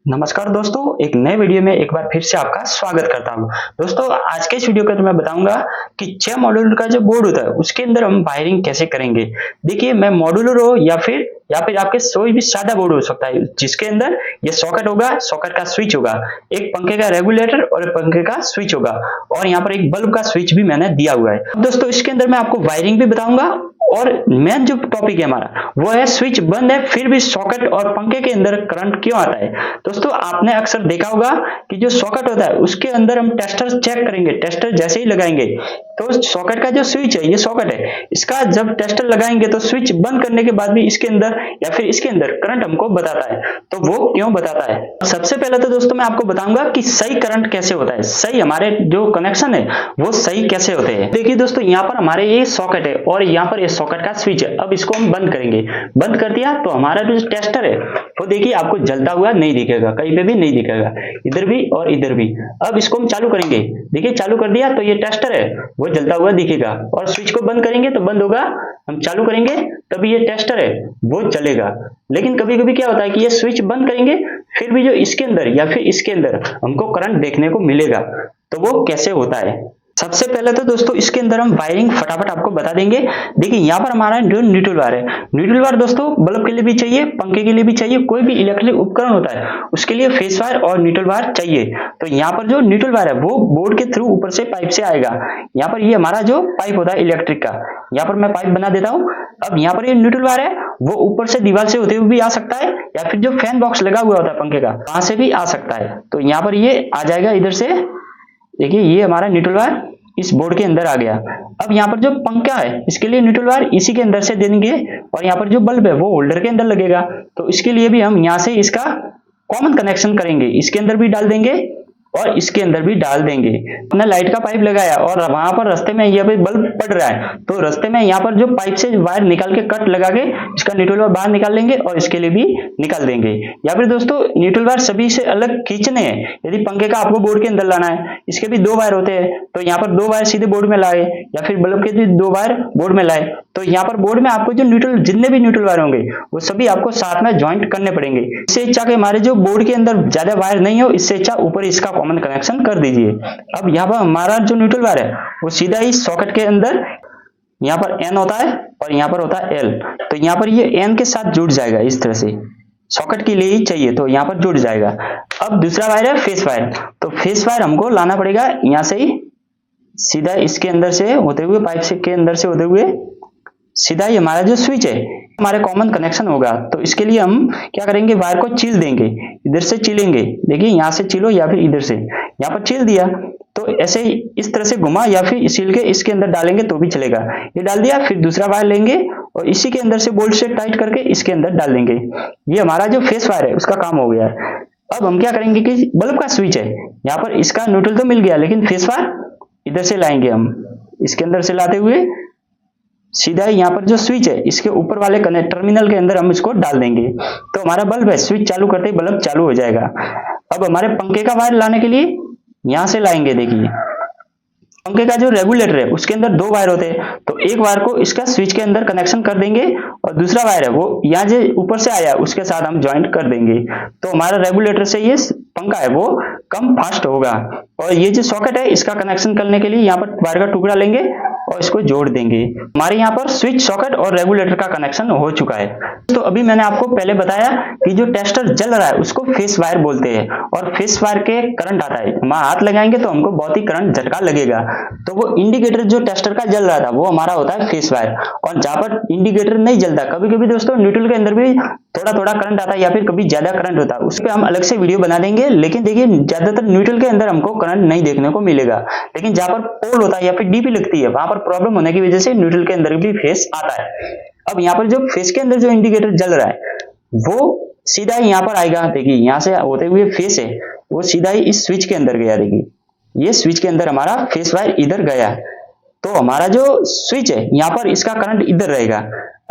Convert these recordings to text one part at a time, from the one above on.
नमस्कार दोस्तों, एक नए वीडियो में एक बार फिर से आपका स्वागत करता हूं। दोस्तों, आज के इस वीडियो के अंदर मैं बताऊंगा कि 6 मॉड्यूलर का जो बोर्ड होता है उसके अंदर हम वायरिंग कैसे करेंगे। देखिए, मैं मॉड्यूलर हो या फिर आपके कोई भी सादा बोर्ड हो सकता है जिसके अंदर ये सॉकेट होगा, सॉकेट का स्विच होगा, एक पंखे का रेगुलेटर और एक पंखे का स्विच होगा और यहाँ पर एक बल्ब का स्विच भी मैंने दिया हुआ है। दोस्तों, इसके अंदर मैं आपको वायरिंग भी बताऊंगा और मेन जो टॉपिक है हमारा वो है स्विच बंद है फिर भी सॉकेट और पंखे के अंदर करंट क्यों आता है। दोस्तों, आपने अक्सर देखा होगा कि जो सॉकेट होता है उसके अंदर हम टेस्टर चेक करेंगे, टेस्टर जैसे ही लगाएंगे तो सॉकेट का जो स्विच है, ये सॉकेट है, इसका जब टेस्टर लगाएंगे तो स्विच बंद करने के बाद भी इसके अंदर या फिर इसके अंदर करंट हमको बताता है। तो वो क्यों बताता है, सबसे पहले तो दोस्तों मैं आपको बताऊंगा कि सही करंट कैसे होता है, सही हमारे जो कनेक्शन है वो सही कैसे होते हैं। देखिए दोस्तों, यहाँ पर हमारे ये सॉकेट है और यहाँ पर ये सॉकेट का स्विच है। अब इसको हम बंद करेंगे, बंद कर दिया तो हमारा जो टेस्टर है वो देखिए आपको जलता हुआ नहीं दिखेगा, कहीं पे भी नहीं दिखेगा, इधर भी और इधर भी। अब इसको हम चालू करेंगे, देखिए चालू कर दिया तो ये टेस्टर है वो जलता हुआ दिखेगा और स्विच को बंद करेंगे तो बंद होगा, हम चालू करेंगे तभी ये टेस्टर है वो चलेगा। लेकिन कभी कभी क्या होता है कि ये स्विच बंद करेंगे फिर भी जो इसके अंदर या फिर इसके अंदर हमको करंट देखने को मिलेगा। तो वो कैसे होता है, सबसे पहले तो दोस्तों इसके अंदर हम वायरिंग फटाफट आपको बता देंगे। देखिए, यहाँ पर हमारा जो न्यूट्रल वायर है, न्यूट्रल वायर दोस्तों बल्ब के लिए भी चाहिए, पंखे के लिए भी चाहिए, कोई भी इलेक्ट्रिक उपकरण होता है उसके लिए फेस वायर और न्यूट्रल वायर चाहिए। तो यहाँ पर जो न्यूट्रल वायर है वो बोर्ड के थ्रू ऊपर से पाइप से आएगा। यहाँ पर ये हमारा जो पाइप होता है इलेक्ट्रिक का, यहाँ पर मैं पाइप बना देता हूँ। अब यहाँ पर ये न्यूट्रल वायर है वो ऊपर से दीवार से होते हुए भी आ सकता है या फिर जो फैन बॉक्स लगा हुआ होता है पंखे का वहां से भी आ सकता है। तो यहाँ पर ये आ जाएगा इधर से। देखिए, ये हमारा न्यूट्रल वायर इस बोर्ड के अंदर आ गया। अब यहाँ पर जो पंखा है इसके लिए न्यूट्रल वायर इसी के अंदर से देंगे और यहाँ पर जो बल्ब है वो होल्डर के अंदर लगेगा। तो इसके लिए भी हम यहाँ से इसका कॉमन कनेक्शन करेंगे, इसके अंदर भी डाल देंगे और इसके अंदर भी डाल देंगे। हमने लाइट का पाइप लगाया और वहां पर रास्ते में यहाँ पे बल्ब पड़ रहा है तो रास्ते में यहाँ पर जो पाइप से वायर निकाल के कट लगा के इसका न्यूट्रल वायर बाहर निकाल लेंगे और इसके लिए भी निकाल देंगे। या फिर दोस्तों न्यूट्रल वायर सभी से अलग खींचने हैं, यदि पंखे का आपको बोर्ड के अंदर लाना है, इसके भी 2 वायर होते हैं तो यहाँ पर 2 वायर सीधे बोर्ड में लाए या फिर बल्ब के भी 2 वायर बोर्ड में लाए। तो यहाँ पर बोर्ड में आपको जो न्यूट्रल जितने भी न्यूट्रल वायर होंगे वो सभी आपको साथ में ज्वाइंट करने पड़ेंगे। इससे अच्छा कि हमारे जो बोर्ड के अंदर ज्यादा वायर नहीं हो, इससे अच्छा ऊपर इसका कॉमन कनेक्शन कर दीजिए। अब यहाँ पर हमारा जो न्यूट्रल वायर है वो सीधा ही सॉकेट के अंदर, यहाँ पर N होता है और यहाँ पर होता है L, तो यहाँ पर ये N के साथ जुड़ जाएगा इस तरह से, सॉकेट के लिए ही चाहिए तो यहाँ पर जुड़ जाएगा। अब दूसरा वायर है फेस वायर, तो फेस वायर हमको लाना पड़ेगा यहाँ से ही सीधा इसके अंदर से होते हुए, पाइप से के अंदर से होते हुए सीधा ही हमारा जो स्विच है हमारे कॉमन कनेक्शन होगा। तो इसके लिए हम क्या करेंगे, वायर को चील देंगे, इधर से चीलेंगे, देखिए यहाँ से चीलो या फिर इधर से, यहाँ पर चील दिया तो ऐसे इस तरह से घुमा या फिर सील के इसके अंदर डालेंगे तो भी चलेगा। ये डाल दिया, फिर दूसरा वायर लेंगे और इसी के अंदर से बोल्ट से टाइट करके इसके अंदर डाल देंगे। ये हमारा जो फेस वायर है उसका काम हो गया है। अब हम क्या करेंगे कि बल्ब का स्विच है, यहाँ पर इसका न्यूट्रल तो मिल गया लेकिन फेस वायर इधर से लाएंगे हम, इसके अंदर से लाते हुए सीधा ही यहाँ पर जो स्विच है इसके ऊपर वाले टर्मिनल के अंदर हम इसको डाल देंगे तो हमारा बल्ब है, स्विच चालू करते ही बल्ब चालू हो जाएगा। अब हमारे पंखे का वायर लाने के लिए यहां से लाएंगे। देखिए, पंखे का जो रेगुलेटर है उसके अंदर 2 वायर होते हैं तो एक वायर को इसका स्विच के अंदर कनेक्शन कर देंगे और दूसरा वायर है वो यहाँ जो ऊपर से आया उसके साथ हम ज्वाइंट कर देंगे। तो हमारा रेगुलेटर से ये पंखा है वो कम फास्ट होगा। और ये जो सॉकेट है इसका कनेक्शन करने के लिए यहाँ पर वायर का टुकड़ा लेंगे और इसको जोड़ देंगे। हमारे यहाँ पर स्विच, सॉकेट और रेगुलेटर का कनेक्शन हो चुका है। तो अभी मैंने आपको पहले बताया कि जो टेस्टर जल रहा है उसको फेस वायर बोलते हैं और फेस वायर के करंट आता है, हम हाथ लगाएंगे तो हमको बहुत ही करंट झटका लगेगा। तो वो इंडिकेटर जो टेस्टर का जल रहा था वो हमारा होता है फेस वायर। और जहां पर इंडिकेटर नहीं जलता, कभी कभी दोस्तों न्यूट्रल के अंदर भी थोड़ा थोड़ा करंट आता है या फिर कभी ज्यादा करंट होता है, उस पर हम अलग से वीडियो बना देंगे। लेकिन देखिए, ज्यादातर न्यूट्रल के अंदर हमको करंट नहीं देखने को मिलेगा, लेकिन जहां पर पोल होता है या फिर डीपी लगती है वहां पर प्रॉब्लम होने की वजह से न्यूट्रल के अंदर भी फेस आता है। अब यहाँ पर जो फेस के अंदर जो इंडिकेटर जल रहा है वो सीधा ही यहाँ पर आएगा। देखिए, यहाँ से होते हुए फेस है वो सीधा ही इस स्विच के अंदर गया। देखिए, ये स्विच के अंदर हमारा फेस वायर इधर गया तो हमारा जो स्विच है यहाँ पर इसका करंट इधर रहेगा।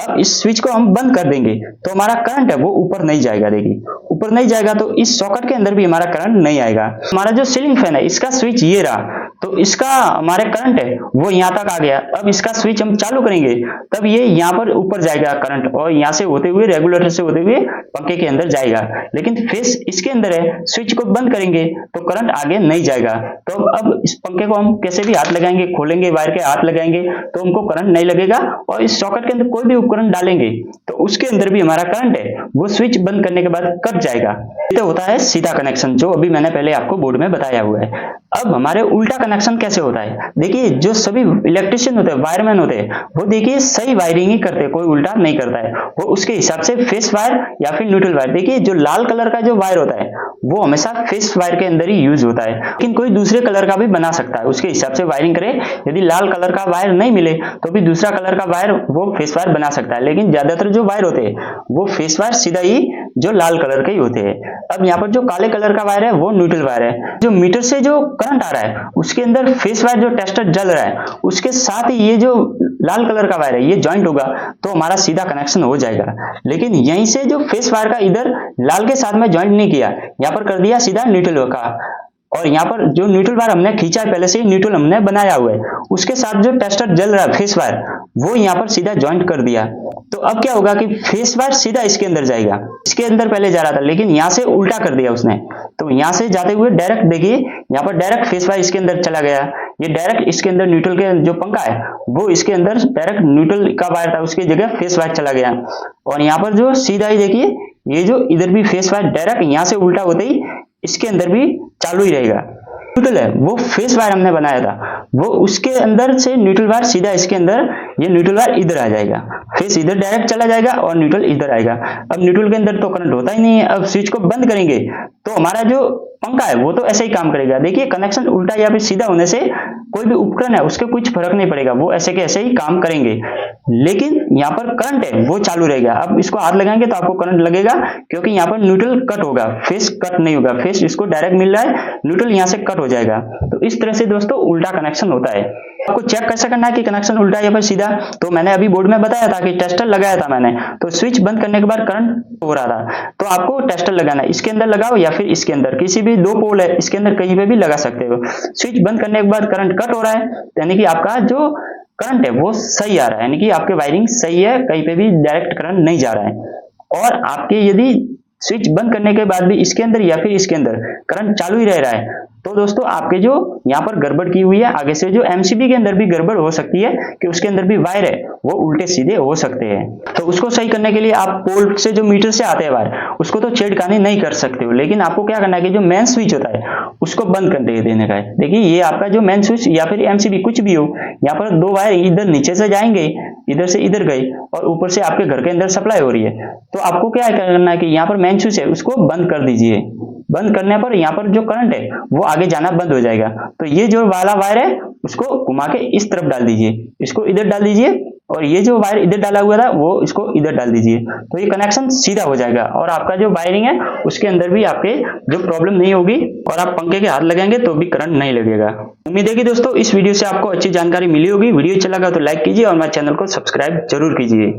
अब इस स्विच को हम बंद कर देंगे तो हमारा करंट है वो ऊपर नहीं जाएगा। देखिए, ऊपर नहीं जाएगा तो इस सॉकेट के अंदर भी हमारा करंट नहीं आएगा। हमारा जो सीलिंग फैन है इसका स्विच ये रहा, तो इसका हमारे करंट है वो यहाँ तक आ गया। अब इसका स्विच हम चालू करेंगे तब ये यहाँ पर ऊपर जाएगा करंट, और यहाँ से होते हुए रेगुलेटर से होते हुए पंखे के अंदर जाएगा। लेकिन फेस इसके अंदर है, स्विच को बंद करेंगे तो करंट आगे नहीं जाएगा। तो अब इस पंखे को हम कैसे भी हाथ लगाएंगे, खोलेंगे, वायर के हाथ लगाएंगे तो हमको करंट नहीं लगेगा। और इस सॉकेट के अंदर कोई भी उपकरण डालेंगे तो उसके अंदर भी हमारा करंट है वो स्विच बंद करने के बाद कट जाएगा। ये होता है सीधा कनेक्शन, जो अभी मैंने पहले आपको बोर्ड में बताया हुआ है। अब हमारे उल्टा कनेक्शन कैसे होता है, देखिए जो सभी इलेक्ट्रिशियन होते हैं, वायरमैन होते हैं, वो देखिए सही वायरिंग ही करते हैं, कोई उल्टा नहीं करता है। वो उसके हिसाब से फेस वायर या फिर न्यूट्रल वायर, देखिए जो लाल कलर का जो वायर होता है वो हमेशा फेस वायर के अंदर ही यूज होता है, लेकिन कोई दूसरे कलर का भी बना सकता है, उसके हिसाब से वायरिंग करे। यदि लाल कलर का वायर नहीं मिले तो भी दूसरा कलर का वायर वो फेस वायर बना सकता है, लेकिन ज्यादातर जो वायर होते हैं वो फेस वायर सीधा ही जो लाल कलर के ही होते हैं। अब यहाँ पर जो काले कलर का वायर है वो न्यूट्रल वायर है। जो मीटर से जो करंट आ रहा है उसके अंदर फेस वायर जो टेस्टर जल रहा है उसके साथ ही ये जो लाल कलर का वायर है ये ज्वाइंट होगा तो हमारा सीधा कनेक्शन हो जाएगा। लेकिन यहीं से जो फेस वायर का इधर लाल के साथ में ज्वाइंट नहीं किया, यहाँ पर कर दिया सीधा न्यूट्रल का, और यहाँ पर जो न्यूट्रल वायर हमने खींचा है, पहले से ही न्यूट्रल हमने बनाया हुआ है, उसके साथ जो टेस्टर जल रहा है फेस वायर वो यहाँ पर सीधा ज्वाइंट कर दिया। तो अब क्या होगा कि फेस वायर सीधा इसके अंदर जाएगा, इसके अंदर पहले जा रहा था लेकिन यहाँ से उल्टा कर दिया उसने, तो यहाँ से जाते हुए डायरेक्ट देखिए यहाँ पर डायरेक्ट फेस वायर इसके अंदर चला गया। ये डायरेक्ट इसके अंदर न्यूट्रल के जो पंखा है वो इसके अंदर डायरेक्ट न्यूट्रल का वायर था उसकी जगह फेस वायर चला गया। और यहाँ पर जो सीधा ही देखिए ये जो इधर भी फेस वायर डायरेक्ट यहाँ से उल्टा होते ही इसके अंदर भी चालू ही रहेगा। न्यूट्रल है वो फेस वायर हमने बनाया था, वो उसके अंदर से न्यूट्रल वायर सीधा इसके अंदर, ये न्यूट्रल वायर इधर आ जाएगा, फेस इधर डायरेक्ट चला जाएगा और न्यूट्रल इधर आएगा। अब न्यूट्रल के अंदर तो करंट होता ही नहीं है। अब स्विच को बंद करेंगे तो हमारा जो पंखा है वो तो ऐसे ही काम करेगा। देखिए कनेक्शन उल्टा या फिर सीधा होने से कोई भी उपकरण है उसके कुछ फर्क नहीं पड़ेगा, वो ऐसे के ऐसे ही काम करेंगे। लेकिन यहाँ पर करंट है वो चालू रहेगा। अब इसको हाथ लगाएंगे तो आपको करंट लगेगा क्योंकि यहाँ पर न्यूट्रल कट होगा, फेस कट नहीं होगा, फेस इसको डायरेक्ट मिल रहा है, न्यूट्रल यहाँ से कट हो जाएगा। तो इस तरह से दोस्तों उल्टा कनेक्शन होता है। आपको चेक कैसे करना है कि कनेक्शन उल्टा या फिर सीधा, तो मैंने अभी बोर्ड में बताया था कि टेस्टर लगाया था मैंने, तो स्विच बंद करने के बाद करंट हो रहा था, तो आपको टेस्टर लगाना है, इसके अंदर लगाओ या फिर इसके अंदर, किसी भी दो पोल है इसके अंदर कहीं पे भी लगा सकते हो। स्विच बंद करने के बाद करंट कट हो रहा है यानी कि आपका जो करंट है वो सही आ रहा है, यानी कि आपके वायरिंग सही है, कहीं पे भी डायरेक्ट करंट नहीं जा रहा है। और आपके यदि स्विच बंद करने के बाद भी इसके अंदर या फिर इसके अंदर करंट चालू ही रह रहा है तो दोस्तों आपके जो यहाँ पर गड़बड़ की हुई है, आगे से जो एमसीबी के अंदर भी गड़बड़ हो सकती है कि उसके अंदर भी वायर है वो उल्टे सीधे हो सकते हैं। तो उसको सही करने के लिए आप पोल से जो मीटर से आते हैं वायर उसको तो छेड़खानी नहीं कर सकते हो, लेकिन आपको क्या करना है कि जो मेन स्विच होता है उसको बंद कर देने का है। देखिए ये आपका जो मेन स्विच या फिर एमसीबी कुछ भी हो, यहाँ पर दो वायर इधर नीचे से जाएंगे, इधर से इधर गए और ऊपर से आपके घर के अंदर सप्लाई हो रही है, तो आपको क्या करना है कि यहाँ पर मेन स्विच है उसको बंद कर दीजिए। बंद करने पर यहाँ पर जो करंट है वो आगे जाना बंद हो जाएगा। तो ये जो वाला वायर है उसको घुमा के इस तरफ डाल दीजिए, इसको इधर डाल दीजिए, और ये जो वायर इधर डाला हुआ था वो इसको इधर डाल दीजिए, तो ये कनेक्शन सीधा हो जाएगा और आपका जो वायरिंग है उसके अंदर भी आपके जो प्रॉब्लम नहीं होगी और आप पंखे के हाथ लगाएंगे तो भी करंट नहीं लगेगा। उम्मीद है कि दोस्तों इस वीडियो से आपको अच्छी जानकारी मिली होगी। वीडियो अच्छा लगा तो लाइक कीजिए और हमारे चैनल को सब्सक्राइब जरूर कीजिए।